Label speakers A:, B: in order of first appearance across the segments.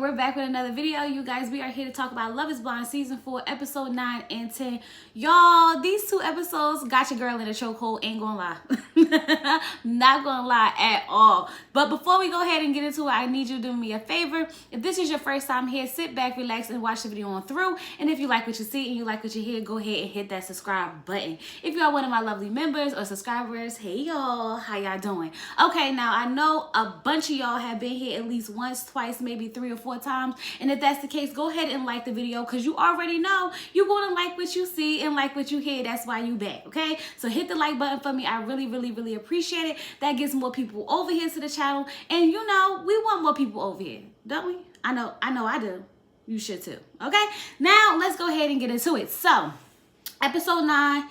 A: we're back with another video. You guys, we are here to talk about Love is Blind Season 4, Episode 9 and 10. Y'all, these two episodes got your girl in a chokehold, ain't gonna lie. Not gonna lie at all. But before we go ahead and get into it, I need you to do me a favor. If this is your first time here, sit back, relax, and watch the video on through. And if you like what you see and you like what you hear, go ahead and hit that subscribe button. If you are one of my lovely members or subscribers, hey y'all, how y'all doing? Okay, now I know a bunch of y'all have been here at least once, twice, maybe 3 or 4 times. And if that's the case, go ahead and like the video because you already know you're going to like what you see and like what you hear. That's why you back, okay? So hit the like button for me. I really appreciate it. That gets more people over here to the channel. And you know, we want more people over here, don't we? I know I do. You should too, okay? Now, let's go ahead and get into it. So, Episode 9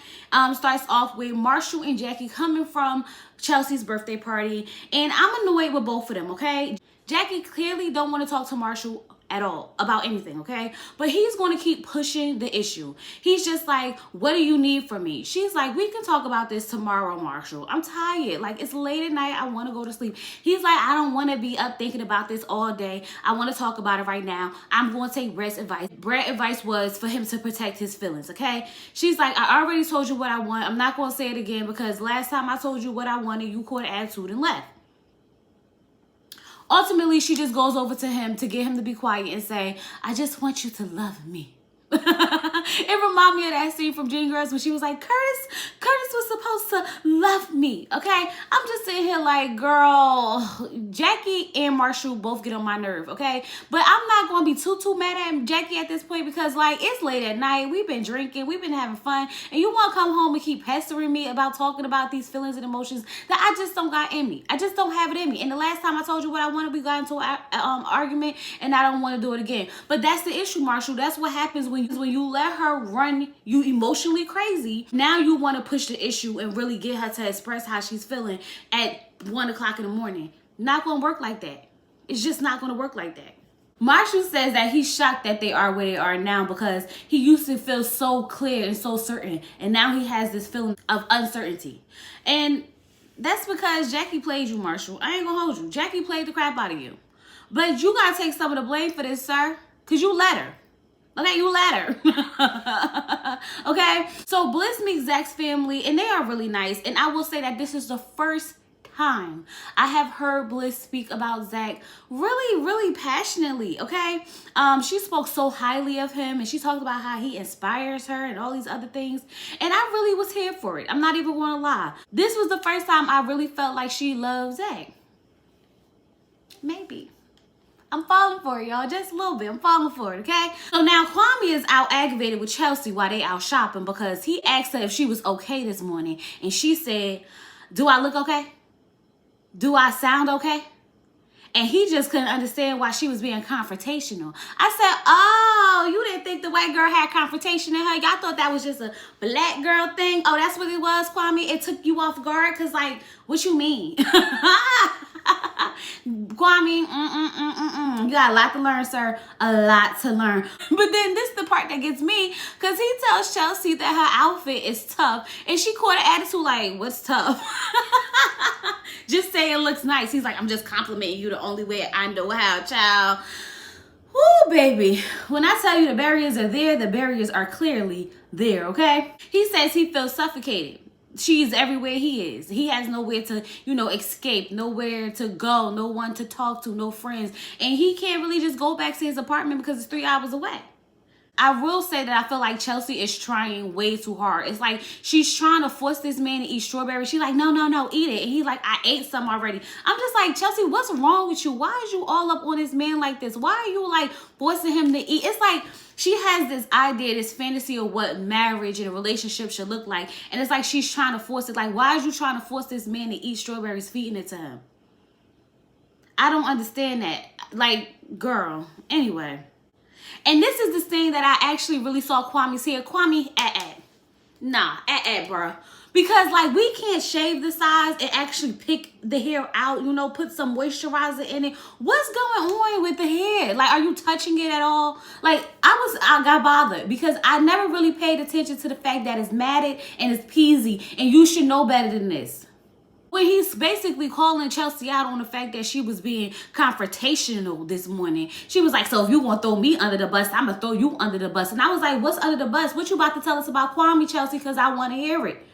A: starts off with Marshall and Jacki coming from Chelsea's birthday party. And I'm annoyed with both of them, okay? Jacki clearly don't want to talk to Marshall at all about anything, okay? But he's going to keep pushing the issue. He's just like, what do you need from me? She's like, we can talk about this tomorrow, Marshall. I'm tired. Like, it's late at night. I want to go to sleep. He's like, I don't want to be up thinking about this all day. I want to talk about it right now. I'm going to take Brett's advice. Brett's advice was for him to protect his feelings, okay? She's like, I already told you what I want. I'm not going to say it again because last time I told you what I wanted, you caught an attitude and left. Ultimately, she just goes over to him to get him to be quiet and say, I just want you to love me. It reminded me of that scene from Dreamgirls when she was like, Curtis was supposed to love me, okay? I'm just sitting here like, girl, Jacki and Marshall both get on my nerve, okay? But I'm not going to be too mad at Jacki at this point because, like, it's late at night. We've been drinking. We've been having fun. And you want to come home and keep pestering me about talking about these feelings and emotions that I just don't got in me. I just don't have it in me. And the last time I told you what I wanted, we got into an argument, and I don't want to do it again. But that's the issue, Marshall. That's what happens when you let her run you emotionally crazy. Now you want to push the issue and really get her to express how she's feeling at 1 o'clock in the morning. Not going to work like that. It's just not going to work like that. Marshall says that he's shocked that they are where they are now because he used to feel so clear and so certain. And now he has this feeling of uncertainty. And that's because Jacki played you, Marshall. I ain't going to hold you. Jacki played the crap out of you. But you got to take some of the blame for this, sir. Because you let her. Okay, you let her. Okay, so Bliss meets Zack's family, and they are really nice. And I will say that this is the first time I have heard Bliss speak about Zack really passionately, okay? She spoke so highly of him, and she talked about how he inspires her and all these other things. And I really was here for it. I'm not even going to lie. This was the first time I really felt like she loved Zack. Maybe. I'm falling for it, y'all. Just a little bit. I'm falling for it, okay? So now Kwame is out aggravated with Chelsea while they out shopping because he asked her if she was okay this morning. And she said, do I look okay? Do I sound okay? And he just couldn't understand why she was being confrontational. I said, oh, you didn't think the white girl had confrontation in her? Y'all thought that was just a black girl thing? Oh, that's what it was, Kwame? It took you off guard? Because, like, what you mean? Kwame, you got a lot to learn, sir. A lot to learn. But then this is the part that gets me, because he tells Chelsea that her outfit is tough, and she caught an attitude like, what's tough? Just say it looks nice. He's like, I'm just complimenting you the only way I know how, child. Woo, baby. When I tell you the barriers are there, the barriers are clearly there, okay? He says he feels suffocated. She's everywhere he is. He has nowhere to, escape, nowhere to go, no one to talk to, no friends. And he can't really just go back to his apartment because it's 3 hours away. I will say that I feel like Chelsea is trying way too hard. It's like she's trying to force this man to eat strawberries. She's like, no, eat it. And he's like, I ate some already. I'm just like, Chelsea, what's wrong with you? Why is you all up on this man like this? Why are you like forcing him to eat? It's like she has this idea, this fantasy of what marriage and a relationship should look like. And it's like she's trying to force it. Like, why is you trying to force this man to eat strawberries, feeding it to him? I don't understand that. Like, girl. Anyway. And this is the thing that I actually really saw Kwame's hair. Kwame, Nah, bro. Because, like, we can't shave the sides and actually pick the hair out, put some moisturizer in it. What's going on with the hair? Like, are you touching it at all? Like, I got bothered because I never really paid attention to the fact that it's matted and it's peasy, and you should know better than this. When he's basically calling Chelsea out on the fact that she was being confrontational this morning. She was like, so if you want to throw me under the bus, I'm going to throw you under the bus. And I was like, what's under the bus? What you about to tell us about Kwame, Chelsea? Because I want to hear it.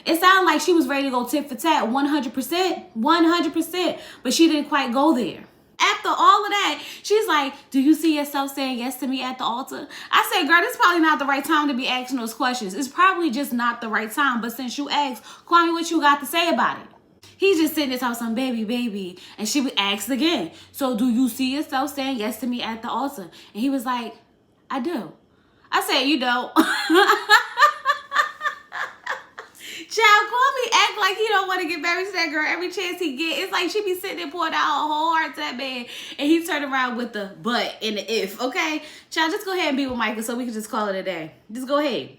A: It sounded like she was ready to go tit for tat, 100%, 100%. But she didn't quite go there. After all of that, she's like, do you see yourself saying yes to me at the altar? I said, girl, this is probably not the right time to be asking those questions. It's probably just not the right time. But since you asked, Kwame, what you got to say about it? He's just sitting there talking some baby. And she would ask again, so do you see yourself saying yes to me at the altar? And he was like, I do. I said, you don't. Child, Kwame act like he don't want to get married to that girl every chance he get. It's like she be sitting there pouring out her whole heart to that man, and he turned around with the but and the if, okay? Child, just go ahead and be with Michael so we can just call it a day. Just go ahead.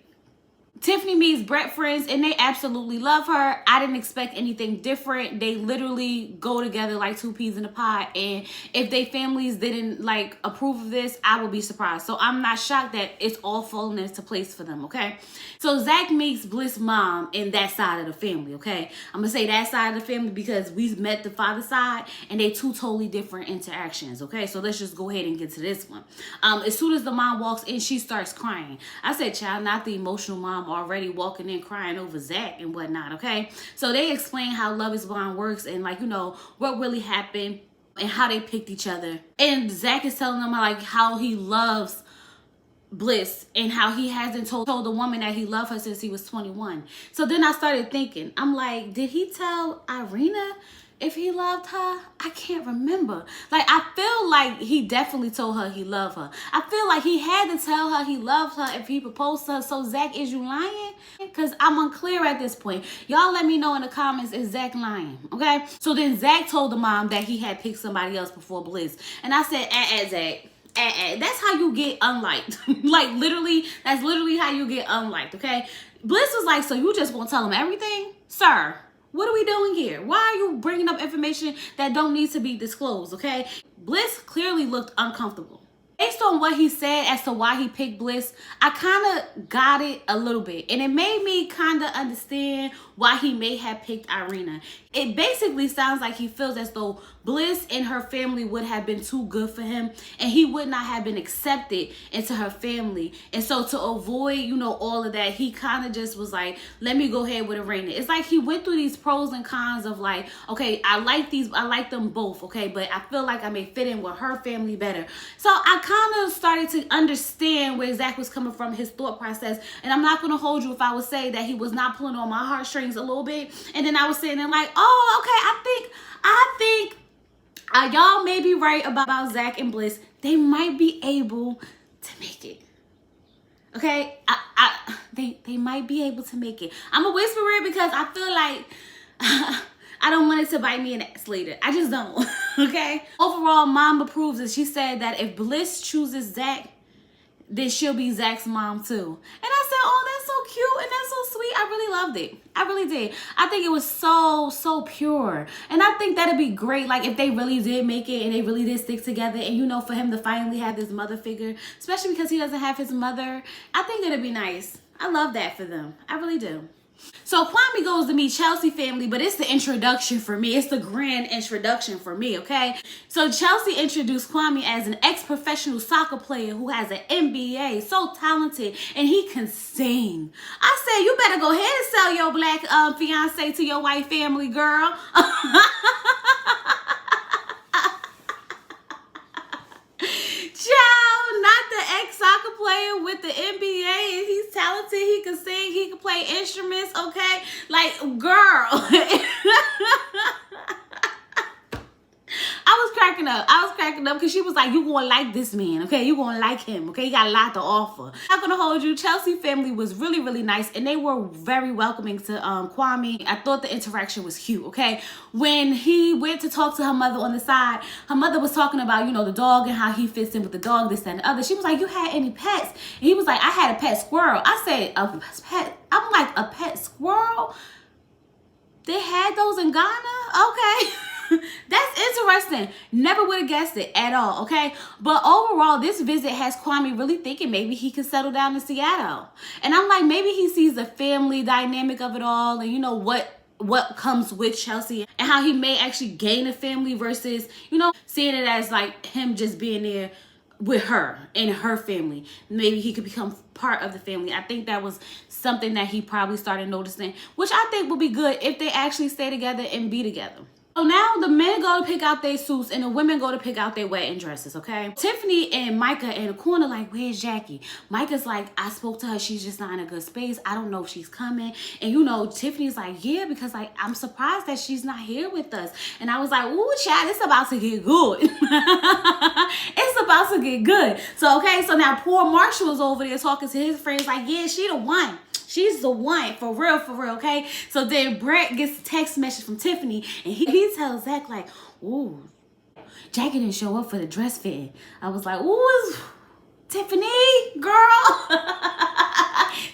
A: Tiffany meets Brett friends, and they absolutely love her. I didn't expect anything different. They literally go together like two peas in a pod, and if they families didn't like approve of this, I would be surprised. So I'm not shocked that it's all falling into place for them, okay? So Zack meets Bliss' mom in that side of the family, okay? I'm gonna say that side of the family because we met the father side, and they two totally different interactions, okay? So let's just go ahead and get to this one. As soon as the mom walks in, she starts crying. I said, child, not the emotional mom already walking in crying over Zack and whatnot, okay? So they explain how Love is Blind works and, like, you know, what really happened and how they picked each other. And Zack is telling them, like, how he loves Bliss and how he hasn't told the woman that he loved her since he was 21. So then I started thinking, I'm like, did he tell Irina if he loved her? I can't remember. Like, I feel like he definitely told her he loved her. I feel like he had to tell her he loved her if he proposed to her. So Zack, is you lying? Because I'm unclear at this point. Y'all let me know in the comments, is Zack lying? Okay? So then Zack told the mom that he had picked somebody else before Bliss. And I said, Zack. That's how you get unliked. Like, literally, that's literally how you get unliked, okay? Bliss was like, so you just won't tell him everything? Sir, what are we doing here? Why are you bringing up information that don't need to be disclosed, okay? Bliss clearly looked uncomfortable. Based on what he said as to why he picked Bliss, I kind of got it a little bit. And it made me kind of understand why he may have picked Irina. It basically sounds like he feels as though Bliss and her family would have been too good for him, and he would not have been accepted into her family. And so to avoid, you know, all of that, he kind of just was like, let me go ahead with Irina. It's like he went through these pros and cons of like, okay, I like them both, okay, but I feel like I may fit in with her family better. So I kind of started to understand where Zack was coming from, his thought process. And I'm not going to hold you if I would say that he was not pulling on my heartstrings a little bit. And then I was sitting there like, oh, okay, I think y'all may be right about Zack and Bliss. They might be able to make it. Okay, they might be able to make it. I'm a whisperer because I feel like I don't want it to bite me in the ass later. I just don't. Okay. Overall, mom approves it. She said that if Bliss chooses Zack, then she'll be Zack's mom too. And I said, oh, that's so cute and that's so sweet. I really loved it. I really did. I think it was so pure. And I think that'd be great, like, if they really did make it and they really did stick together, and, you know, for him to finally have this mother figure, especially because he doesn't have his mother. I think it'd be nice. I love that for them. I really do. So Kwame goes to meet Chelsea family, but it's the introduction for me. It's the grand introduction for me, okay? So Chelsea introduced Kwame as an ex-professional soccer player who has an MBA, so talented, and he can sing. I said, you better go ahead and sell your black fiance to your white family, girl. Child, not the ex-soccer player with the NBA. He's talented. He can sing. He can play instruments, okay? Like, girl. I was cracking up because she was like, you gonna like this man, okay? You gonna like him, okay? He got a lot to offer. I'm not gonna hold you. Chelsea family was really nice, and they were very welcoming to Kwame. I thought the interaction was cute, okay? When he went to talk to her mother on the side, her mother was talking about, you know, the dog and how he fits in with the dog, this, that, and the other. She was like, you had any pets? And he was like, I had a pet squirrel. I said, a pet? I'm like, a pet squirrel? They had those in Ghana? Okay. That's interesting. Never would have guessed it at all, okay? But overall, this visit has Kwame really thinking maybe he can settle down in Seattle. And I'm like, maybe he sees the family dynamic of it all and, you know, what what comes with Chelsea and how he may actually gain a family versus, you know, seeing it as like him just being there with her and her family. Maybe he could become part of the family. I think that was something that he probably started noticing, which I think would be good if they actually stay together and be together. So now the men go to pick out their suits and the women go to pick out their wedding dresses, okay? Tiffany and Micah in the corner like, where's Jacki? Micah's like, I spoke to her. She's just not in a good space. I don't know if she's coming. And, you know, Tiffany's like, yeah, because, like, I'm surprised that she's not here with us. And I was like, ooh, Chad, it's about to get good. It's about to get good. So, okay, so now poor Marshall is over there talking to his friends like, yeah, she the one. She's the one, for real, okay? So then Brett gets a text message from Tiffany, and he tells Zack, like, ooh, Jacki didn't show up for the dress fitting. I was like, ooh, Tiffany, girl.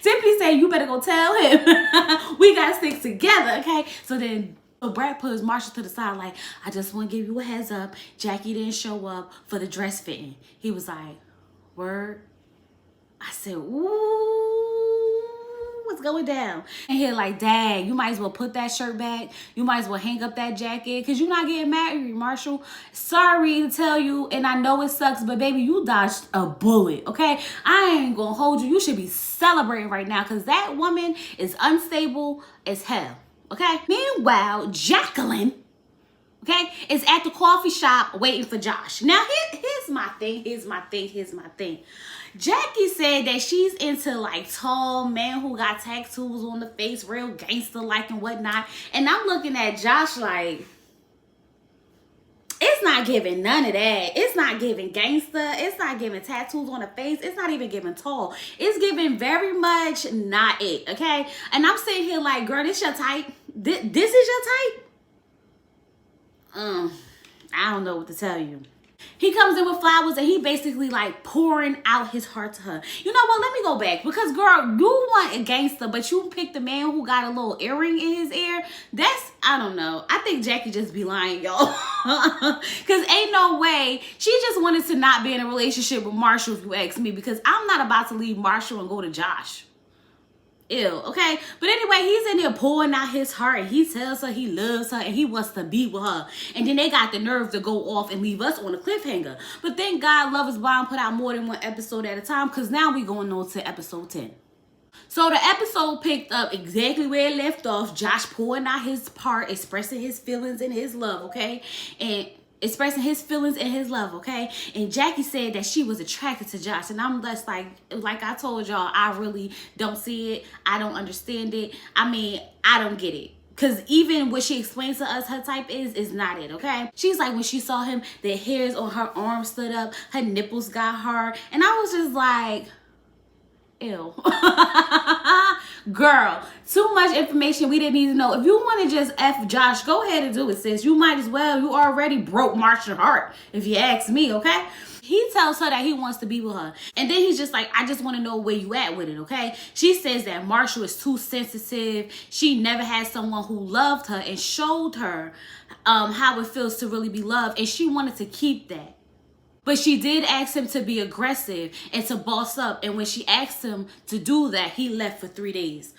A: Tiffany said, you better go tell him. We got to stick together, okay? So then Brett puts Marshall to the side, like, I just want to give you a heads up. Jacki didn't show up for the dress fitting. He was like, word? I said, ooh, what's going down? And he like, dang, you might as well put that shirt back. You might as well hang up that jacket because you're not getting married, Marshall. Sorry to tell you, and I know it sucks, but baby, you dodged a bullet, okay? I ain't gonna hold you. You should be celebrating right now because that woman is unstable as hell, okay? Meanwhile, Jacqueline, okay, is at the coffee shop waiting for Josh. Now, here's my thing. Jacki said that she's into like tall men who got tattoos on the face, real gangster like and whatnot. And I'm looking at Josh like, it's not giving none of that. It's not giving gangster. It's not giving tattoos on the face. It's not even giving tall. It's giving very much not it, okay? And I'm sitting here like, girl, this your type? This is your type? I don't know what to tell you. He comes in with flowers and he basically like pouring out his heart to her. You know what? Let me go back because girl, you want a gangster, but you picked a man who got a little earring in his ear. That's, I don't know. I think Jacki just be lying, y'all. Because ain't no way. She just wanted to not be in a relationship with Marshall, if you ask me, because I'm not about to leave Marshall and go to Josh. Ew, okay? But anyway, he's in there pouring out his heart and he tells her he loves her and he wants to be with her. And then they got the nerve to go off and leave us on a cliffhanger. But thank God Love is Blind put out more than one episode at a time because now we going on to episode 10. So the episode picked up exactly where it left off. Josh pouring out his part, expressing his feelings and his love, okay? And expressing his feelings and his love, okay? And Jacki said that she was attracted to Josh. And I'm just like I told y'all, I really don't see it. I don't understand it. I mean, I don't get it. Because even what she explains to us her type is not it, okay? She's like, when she saw him, the hairs on her arms stood up. Her nipples got hard. And I was just like, ew. Girl, too much information we didn't need to know. If you want to just F Josh, go ahead and do it, sis. You might as well. You already broke Marshall's heart, if you ask me, okay? He tells her that he wants to be with her. And then he's just like, I just want to know where you at with it, okay? She says that Marshall is too sensitive. She never had someone who loved her and showed her how it feels to really be loved. And she wanted to keep that. But she did ask him to be aggressive and to boss up. And when she asked him to do that, he left for 3 days.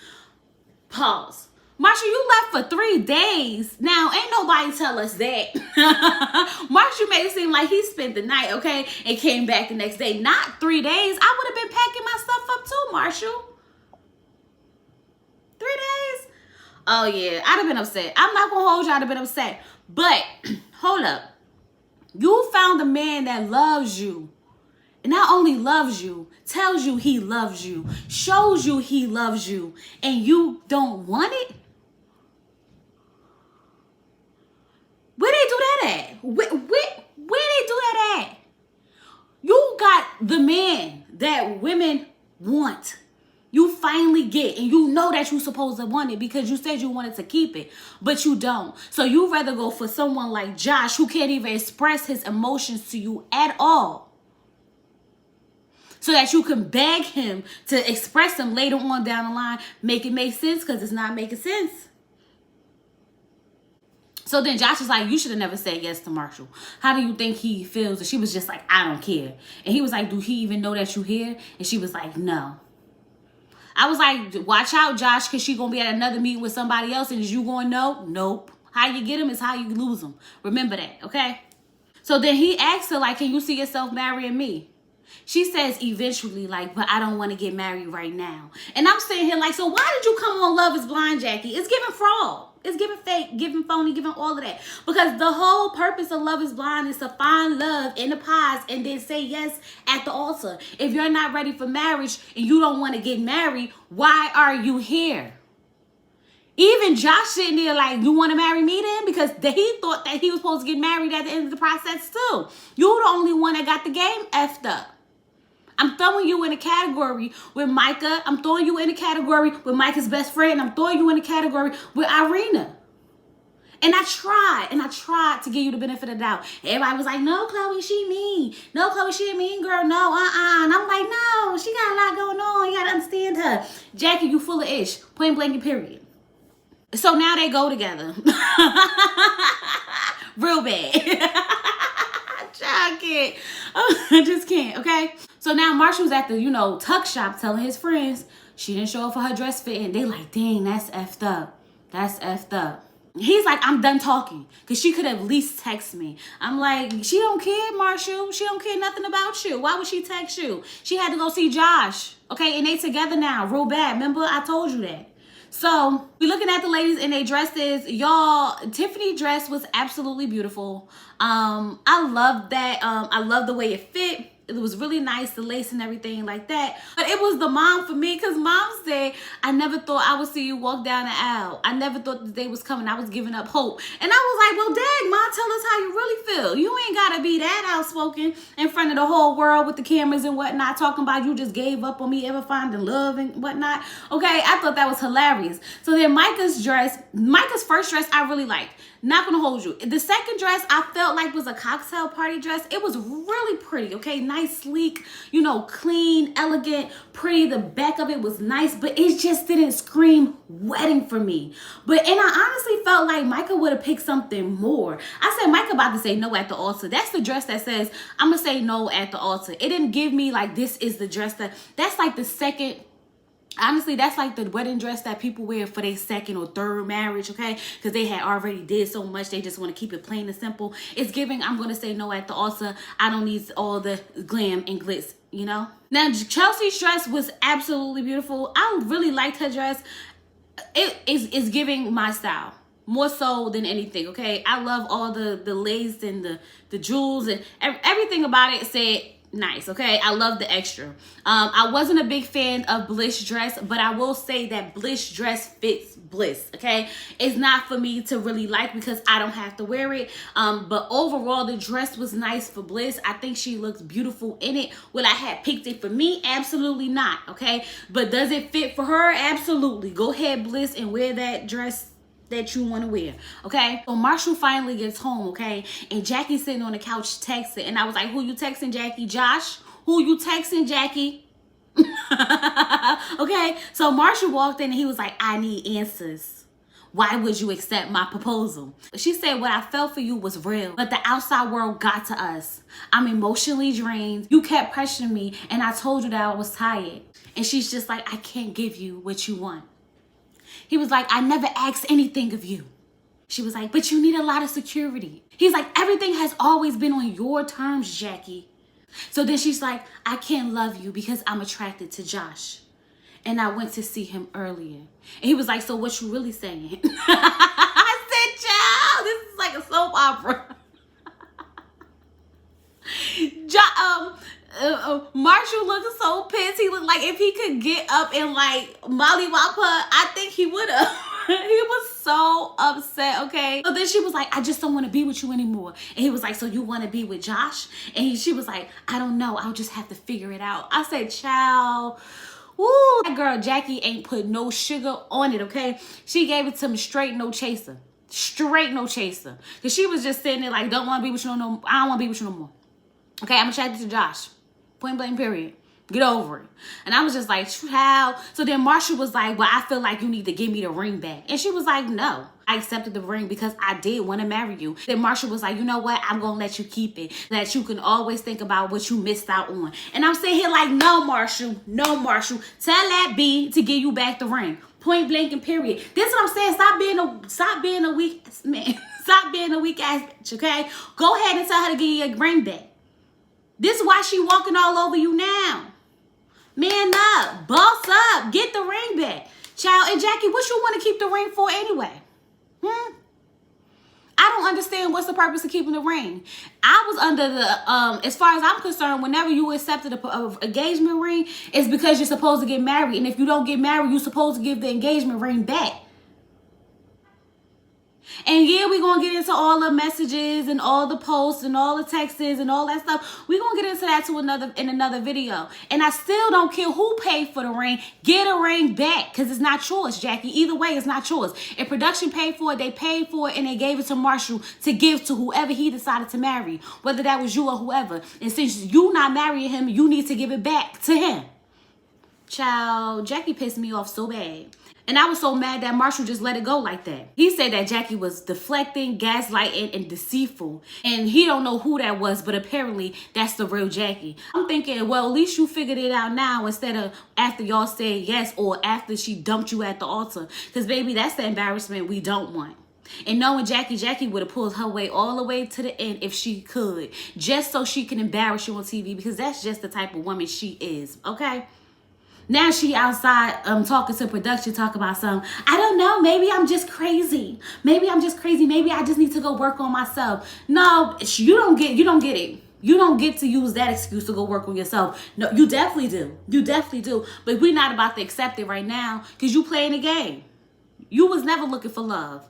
A: Pause. Marshall, you left for 3 days. Now, ain't nobody tell us that. Marshall made it seem like he spent the night, okay, and came back the next day. Not 3 days. I would have been packing my stuff up too, Marshall. 3 days? Oh, yeah. I'd have been upset. I'm not going to hold you. I'd have been upset. But, hold up. You found a man that loves you. And not only loves you, tells you he loves you, shows you he loves you, and you don't want it? Where they do that at? Where they do that at? You got the man that women want. You finally get, and you know that you're supposed to want it because you said you wanted to keep it, but you don't. So you rather go for someone like Josh who can't even express his emotions to you at all, so that you can beg him to express them later on down the line. Make it make sense, because it's not making sense. So then Josh is like, you should have never said yes to Marshall. How do you think he feels? And she was just like, I don't care. And he was like, do he even know that you're here? And she was like, no. I was like, watch out, Josh, because she going to be at another meeting with somebody else, and is you going to know? Nope. How you get them is how you lose them. Remember that, okay? So then he asked her, like, can you see yourself marrying me? She says eventually, like, but I don't want to get married right now. And I'm sitting here like, so why did you come on Love is Blind, Jackie? It's giving fraud. It's giving fake, giving phony, giving all of that. Because the whole purpose of Love is Blind is to find love in the past and then say yes at the altar. If you're not ready for marriage and you don't want to get married, why are you here? Even Josh sitting there like, you want to marry me then? Because he thought that he was supposed to get married at the end of the process too. You're the only one that got the game effed up. I'm throwing you in a category with Micah. I'm throwing you in a category with Micah's best friend. I'm throwing you in a category with Irina. And I tried to give you the benefit of the doubt. Everybody was like, no, Chloe, she mean. No, Chloe, she a mean girl. No, And I'm like, no, she got a lot going on. You got to understand her. Jackie, you full of ish. Point blank and period. So now they go together. Real bad. Jackie. I just can't, okay? So now Marshall's at the, tuck shop telling his friends she didn't show up for her dress fitting. They like, dang, that's effed up. That's effed up. He's like, I'm done talking. Because she could have at least text me. I'm like, she don't care, Marshall. She don't care nothing about you. Why would she text you? She had to go see Josh. Okay, and they together now. Real bad. Remember, I told you that. So we're looking at the ladies in their dresses. Y'all, Tiffany's dress was absolutely beautiful. I love that. I love the way it fit. It was really nice, the lace and everything like that. But it was the mom for me, because mom said, I never thought I would see you walk down the aisle. I never thought the day was coming. I was giving up hope. And I was like, well, dang, mom, tell us how you really feel. You ain't got to be that outspoken in front of the whole world with the cameras and whatnot, talking about you just gave up on me ever finding love and whatnot. Okay, I thought that was hilarious. So then Micah's first dress, I really liked. Not gonna hold you. The second dress I felt like was a cocktail party dress. It was really pretty, okay? Nice, sleek, clean, elegant, pretty. The back of it was nice, but it just didn't scream wedding for me. And I honestly felt like Micah would have picked something more. I said, Micah about to say no at the altar. That's the dress that says, I'm gonna say no at the altar. It didn't give me like, this is the dress that's like the second. Honestly, that's like the wedding dress that people wear for their second or third marriage, okay? Because they had already did so much. They just want to keep it plain and simple. It's giving, I'm going to say no at the altar. I don't need all the glam and glitz, Now, Chelsea's dress was absolutely beautiful. I really liked her dress. It is giving my style. More so than anything, okay? I love all the lace and the jewels and everything about it said nice, okay? I love the extra. I wasn't a big fan of Bliss dress, but I will say that Bliss dress fits Bliss, okay? It's not for me to really like because I don't have to wear it. But overall, the dress was nice for Bliss. I think she looks beautiful in it. Would I have picked it for me? Absolutely not, okay? But does it fit for her? Absolutely. Go ahead, Bliss, and wear that dress that you want to wear, okay? So Marshall finally gets home, okay? And Jackie's sitting on the couch texting. And I was like, who you texting, Jackie? Josh? Who you texting, Jackie? Okay? So Marshall walked in and he was like, I need answers. Why would you accept my proposal? She said, what I felt for you was real, but the outside world got to us. I'm emotionally drained. You kept pressuring me, and I told you that I was tired. And she's just like, I can't give you what you want. He was like, I never asked anything of you. She was like, but you need a lot of security. He's like, everything has always been on your terms, Jackie. So then she's like, I can't love you because I'm attracted to Josh. And I went to see him earlier. And he was like, so what you really saying? I said, child, this is like a soap opera. Marshall looked so pissed. He looked like if he could get up and like mollywop her, I think he would have. He was so upset, okay? So then she was like, I just don't want to be with you anymore. And he was like, so you want to be with Josh? And she was like, I don't know. I'll just have to figure it out. I said, child. Woo, that girl Jackie ain't put no sugar on it, okay? She gave it to me straight, no chaser. Straight, no chaser. Because she was just sitting there like, don't want to be with you no more. I don't want to be with you no more. Okay, I'm attracted to Josh. Point blank, period. Get over it. And I was just like, how? So then Marshall was like, well, I feel like you need to give me the ring back. And she was like, no. I accepted the ring because I did want to marry you. Then Marshall was like, you know what? I'm going to let you keep it. That you can always think about what you missed out on. And I'm sitting here like, no, Marshall. No, Marshall. Tell that B to give you back the ring. Point blank and period. This is what I'm saying. Stop being a weak ass man. Stop being a weak ass bitch, okay? Go ahead and tell her to give you your ring back. This is why she walking all over you now. Man up. Boss up. Get the ring back. Child, and Jackie, what you want to keep the ring for anyway? I don't understand what's the purpose of keeping the ring. I was under the, as far as I'm concerned, whenever you accepted a engagement ring, it's because you're supposed to get married. And if you don't get married, you're supposed to give the engagement ring back. And yeah, we're going to get into all the messages and all the posts and all the texts and all that stuff. We're going to get into that in another video. And I still don't care who paid for the ring. Get a ring back because it's not yours, Jackie. Either way, it's not yours. If production paid for it, they paid for it and they gave it to Marshall to give to whoever he decided to marry, whether that was you or whoever. And since you not marrying him, you need to give it back to him. Child, Jackie pissed me off so bad. And I was so mad that Marshall just let it go like that. He said that Jackie was deflecting, gaslighting, and deceitful. And he don't know who that was, but apparently that's the real Jackie. I'm thinking, well, at least you figured it out now instead of after y'all said yes or after she dumped you at the altar. Because, baby, that's the embarrassment we don't want. And knowing Jackie would have pulled her way all the way to the end if she could. Just so she can embarrass you on TV because that's just the type of woman she is, okay? Now she outside talking to production, talk about something. I don't know. Maybe I'm just crazy. Maybe I'm just crazy. Maybe I just need to go work on myself. No, you don't get it. You don't get to use that excuse to go work on yourself. No, you definitely do. You definitely do. But we're not about to accept it right now because you playing the game. You was never looking for love.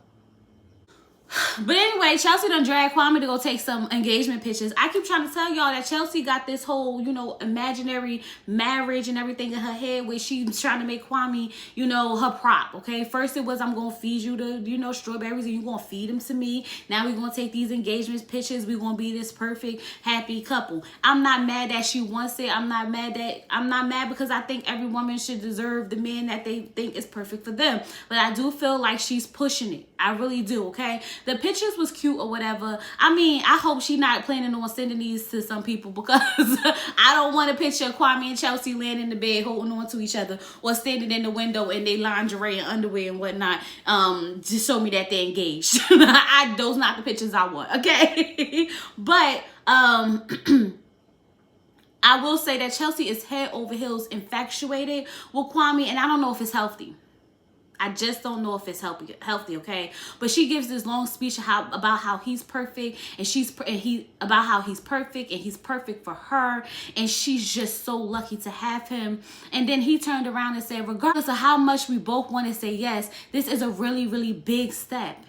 A: But anyway, Chelsea done dragged Kwame to go take some engagement pictures. I keep trying to tell y'all that Chelsea got this whole, imaginary marriage and everything in her head where she's trying to make Kwame, her prop, okay? First it was, I'm going to feed you the, strawberries and you're going to feed them to me. Now we're going to take these engagement pictures. We're going to be this perfect, happy couple. I'm not mad that she wants it. I'm not mad because I think every woman should deserve the man that they think is perfect for them. But I do feel like she's pushing it. I really do, okay? The pictures was cute or whatever. I mean, I hope she not planning on sending these to some people because I don't want a picture of Kwame and Chelsea laying in the bed holding on to each other or standing in the window in their lingerie and underwear and whatnot. Just show me that they're engaged. Those not the pictures I want, okay? But I will say that Chelsea is head over heels infatuated with Kwame, and I don't know if it's healthy. I just don't know if it's healthy, okay? But she gives this long speech about how he's perfect and he's perfect and he's perfect for her and she's just so lucky to have him. And then he turned around and said, regardless of how much we both want to say yes, this is a really, really big step.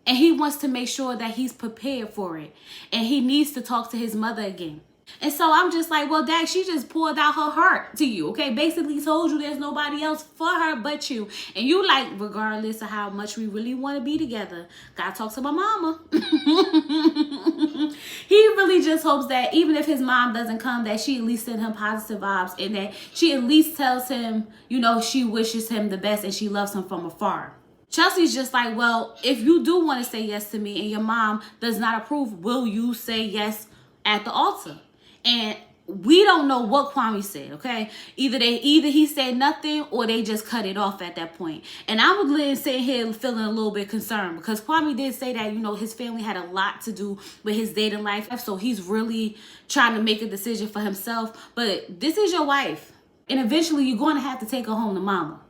A: And he wants to make sure that he's prepared for it. And he needs to talk to his mother again. And so I'm just like, well, Dad, she just poured out her heart to you, okay? Basically told you there's nobody else for her but you. And you like, regardless of how much we really want to be together, gotta talk to my mama. He really just hopes that even if his mom doesn't come, that she at least send him positive vibes and that she at least tells him, she wishes him the best and she loves him from afar. Chelsea's just like, well, if you do want to say yes to me and your mom does not approve, will you say yes at the altar? And we don't know what Kwame said, okay? Either he said nothing or they just cut it off at that point. And I was sitting here feeling a little bit concerned because Kwame did say that, his family had a lot to do with his dating life. So he's really trying to make a decision for himself. But this is your wife. And eventually you're going to have to take her home to mama.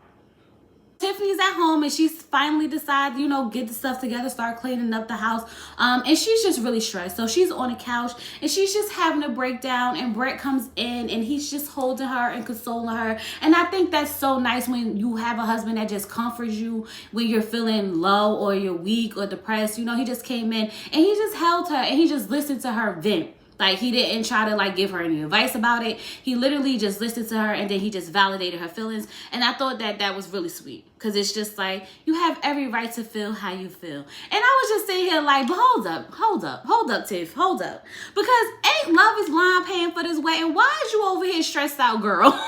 A: Tiffany's at home and she's finally decided, get the stuff together, start cleaning up the house. And she's just really stressed. So she's on the couch and she's just having a breakdown and Brett comes in and he's just holding her and consoling her. And I think that's so nice when you have a husband that just comforts you when you're feeling low or you're weak or depressed. He just came in and he just held her and he just listened to her vent. Like, he didn't try to, give her any advice about it. He literally just listened to her, and then he just validated her feelings. And I thought that was really sweet. Because it's just like, you have every right to feel how you feel. And I was just sitting here like, but hold up, Tiff, hold up. Because ain't Love is Blind paying for this wedding. Why is you over here stressed out, girl?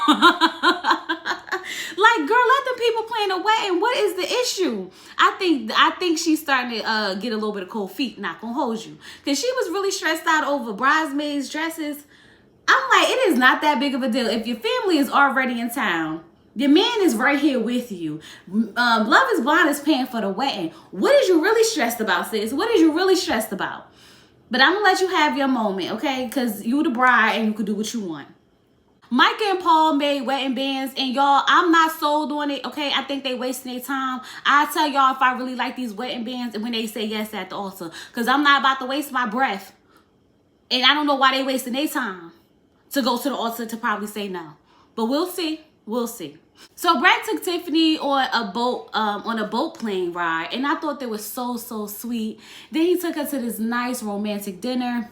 A: Like, girl, let the people plan a wedding. What is the issue? I think she's starting to get a little bit of cold feet. Not gonna hold you, because she was really stressed out over bridesmaids' dresses. I'm like, it is not that big of a deal. If your family is already in town, your man is right here with you. Love is Blind is paying for the wedding. What is you really stressed about, sis? What is you really stressed about? But I'm gonna let you have your moment, okay? Because you the bride and you can do what you want. Micah and Paul made wedding bands, and y'all, I'm not sold on it, okay? I think they wasting their time. I tell y'all if I really like these wedding bands and when they say yes at the altar, because I'm not about to waste my breath. And I don't know why they wasting their time to go to the altar to probably say no. But we'll see. We'll see. So Brett took Tiffany on a boat plane ride, and I thought they were so sweet. Then he took her to this nice romantic dinner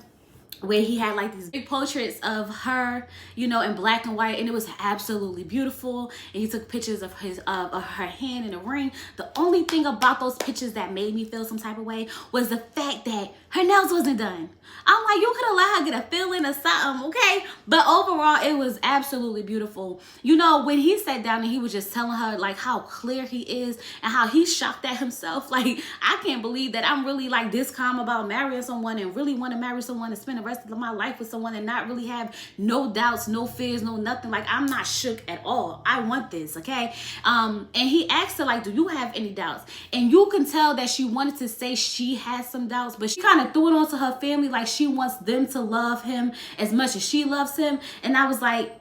A: where he had like these big portraits of her, you know, in black and white, and it was absolutely beautiful. And he took pictures of her hand in a ring. The only thing about those pictures that made me feel some type of way was the fact that her nails wasn't done. I'm like, you could have let her get a feeling or something, okay? But overall, it was absolutely beautiful. You know, when he sat down and he was just telling her like how clear he is and how he's shocked at himself. Like, I can't believe that I'm really like this calm about marrying someone and really want to marry someone and spend the rest of my life with someone and not really have no doubts, no fears, no nothing. Like, I'm not shook at all. I want this, okay? And he asked her like, do you have any doubts? And you can tell that she wanted to say she has some doubts, but she kind of threw it onto her family like she wants them to love him as much as she loves him. And I was like,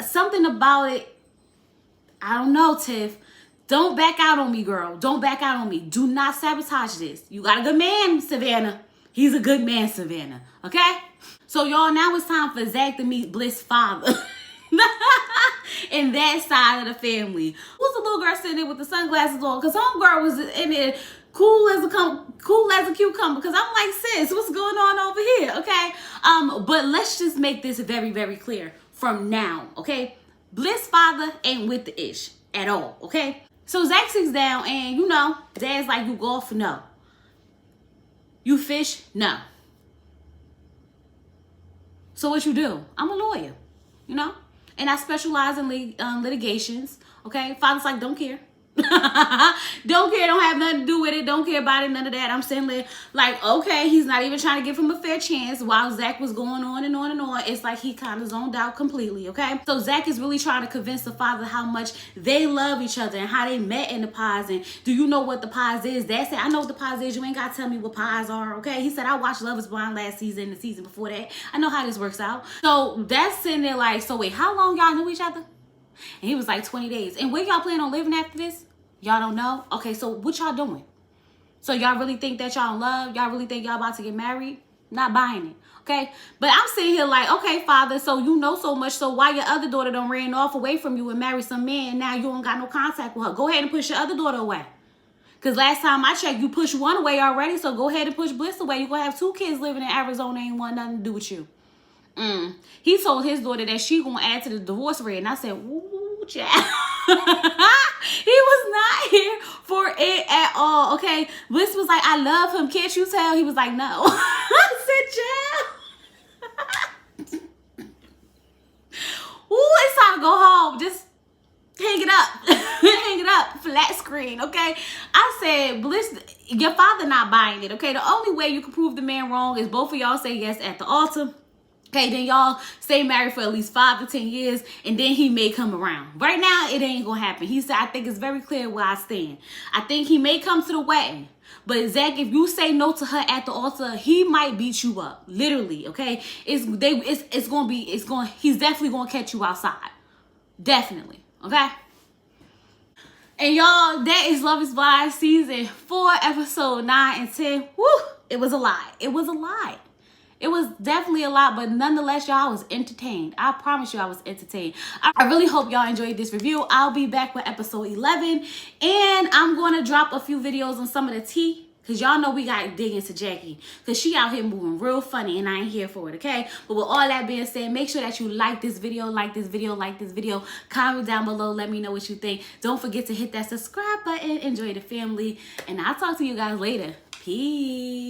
A: something about it, I don't know, Tiff. Don't back out on me, girl. Don't back out on me. Do not sabotage this. You got a good man, Savannah. He's a good man, Savannah. Okay? So, y'all, now it's time for Zack to meet Bliss' father. In that side of the family. Who's the little girl sitting there with the sunglasses on? Because homegirl was in there cool as a cucumber. Because I'm like, sis, what's going on over here? Okay? But let's just make this very clear from now. Okay? Bliss' father ain't with the ish at all. Okay? So Zack sits down and, you know, Dad's like, you golf? No. You fish? No. So what you do? I'm a lawyer, you know? And I specialize in litigations, okay? Father's like, don't care. Don't care, don't have nothing to do with it, don't care about it, none of that. I'm saying like, okay, he's not even trying to give him a fair chance. While Zack was going on and on and on, it's like he kind of zoned out completely, okay? So Zack is really trying to convince the father how much they love each other and how they met in the pies. And do you know what the pies is? Dad said, I know what the pies is. You ain't got to tell me what pies are, okay? He said, I watched Love is Blind last season and the season before that. I know how this works out. So that's sitting there like, so wait, how long y'all knew each other? And he was like 20 days. And where y'all plan on living after this? Y'all don't know? Okay, so what y'all doing? So y'all really think that y'all in love? Y'all really think y'all about to get married? Not buying it, okay? But I'm sitting here like, okay, father, so you know so much, so why your other daughter done ran off away from you and married some man, and now you don't got no contact with her? Go ahead and push your other daughter away. Because last time I checked, you pushed one away already, so go ahead and push Bliss away. You're going to have 2 kids living in Arizona, ain't want nothing to do with you. He told his daughter that she gonna add to the divorce rate, and I said, "Ooh, child." He was not here for it at all. Okay, Bliss was like, "I love him. Can't you tell?" He was like, "No." I said, "Child." Ooh, it's time to go home. Just hang it up. Hang it up. Flat screen, okay? I said, Bliss, your father not buying it, okay? The only way you can prove the man wrong is both of y'all say yes at the altar. Okay, then y'all stay married for at least 5 to 10 years, and then he may come around. Right now, it ain't gonna happen. He said, I think it's very clear where I stand. I think he may come to the wedding. But Zack, if you say no to her at the altar, he might beat you up. Literally, okay? He's definitely gonna catch you outside. Definitely, okay? And y'all, that is Love is Blind season 4, episode 9 and 10. Woo! It was a lot. It was a lot. It was definitely a lot, but nonetheless, y'all, I was entertained. I promise you I was entertained. I really hope y'all enjoyed this review. I'll be back with episode 11, and I'm going to drop a few videos on some of the tea, because y'all know we got to dig into Jacki, because she out here moving real funny, and I ain't here for it, okay? But with all that being said, make sure that you like this video, comment down below, let me know what you think. Don't forget to hit that subscribe button, enjoy the family, and I'll talk to you guys later. Peace.